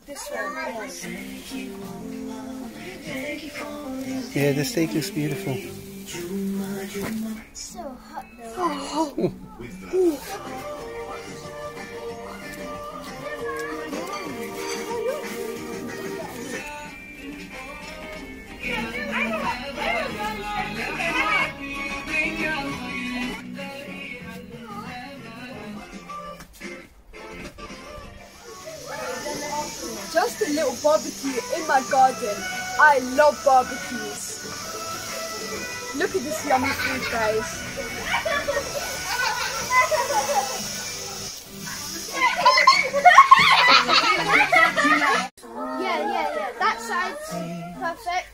This one, yes. Yeah, the steak looks beautiful. It's so hot though. Just a little barbecue in my garden. I love barbecues. Look at this yummy food, guys. Yeah. That side's perfect.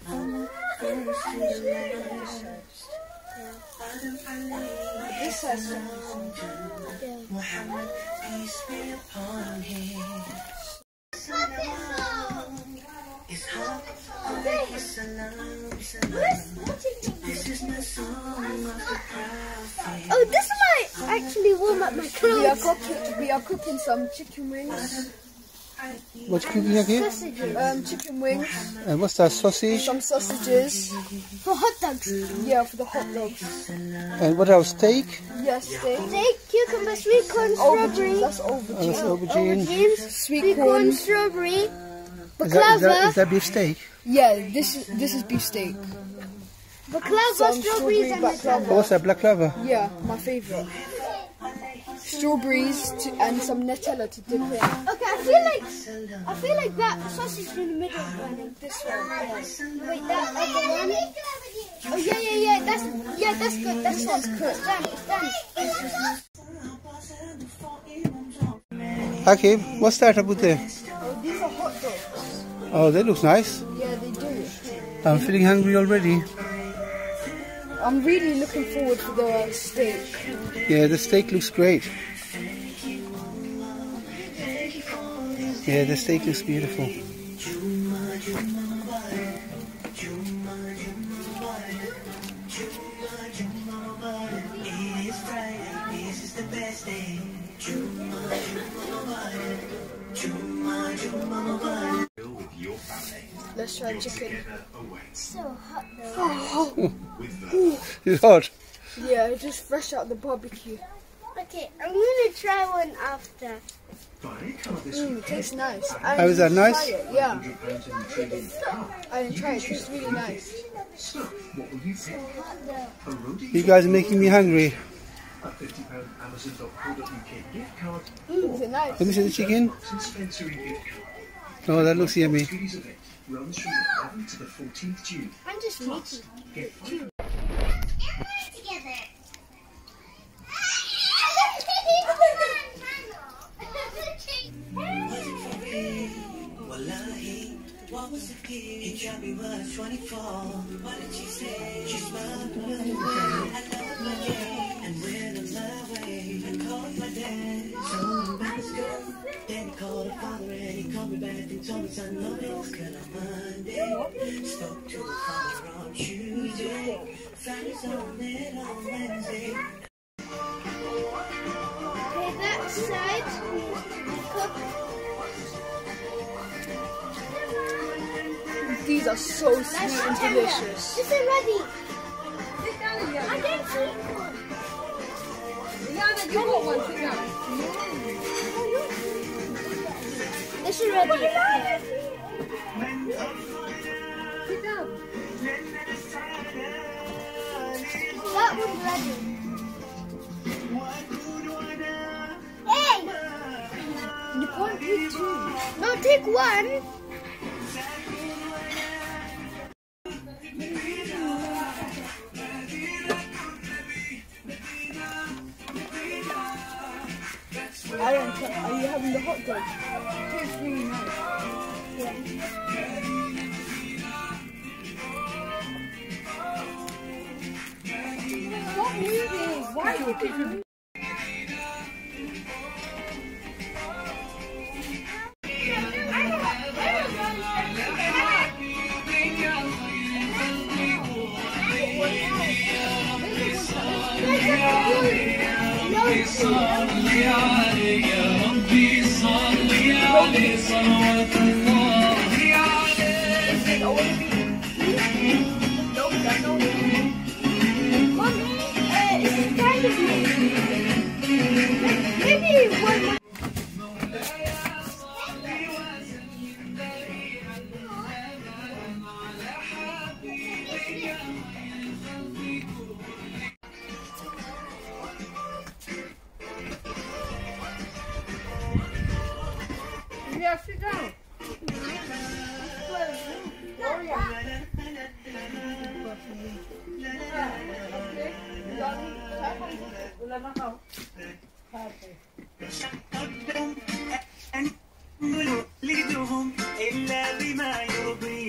This has Oh, this might actually warm up my clothes. we are cooking some chicken wings. What you cooking up here? Chicken wings, And what's that, sausage? some sausages. For hot dogs. Yeah, for the hot dogs. And what else, steak? Yes, steak. Steak, cucumber, sweet corn, strawberry. That's Oh, aubergine. that's aubergine. Aubergines, Sweet corn, corn. strawberry. Is Baklava. that beef steak? Yeah, this is beef steak. Baklava, Some strawberries, and baklava. What's that, black clover? Yeah, my favorite. Strawberries and some Nutella to dip in. Okay, I feel like that sausage in the middle is burning. This one, yes. Wait, that other one. Oh yeah. That's good. This one's cooked. It's done. Hakim, what's that about there? Oh, these are hot dogs. Oh, that looks nice. Yeah, they do. I'm feeling hungry already. I'm really looking forward to the steak. Yeah, the steak looks great. Yeah, the steak looks beautiful. Let's try chicken. It's so hot though. It's hot. Yeah, just fresh out the barbecue. Okay, I'm gonna try one after. It tastes nice. How is that, nice? Try it, yeah. I didn't try it. It tastes really nice. So hot though. You guys are making me hungry. Is it nice? Let me see the chicken. Oh, that looks yummy. I'm just meaty. What was it? He tried me when I was 24. What did she say? She smiled and looked away. I loved my game, and went on my way. I called my dad, told him about his girl. Then he called her father and he called me back and told me son, no, it was good on Monday. Spoke to his father on Tuesday. Found his own man on Wednesday. Okay, that side cooked. These are so sweet and delicious. Is it ready? I didn't see one. you got one. Sit down. This is ready. Sit down. That one's ready. Hey! You can't eat two. No, take one. Are you having the hot dog? It tastes really nice. Stop moving! Why are you doing? No. Yeah, sit down. لدهم إلا بما يرضي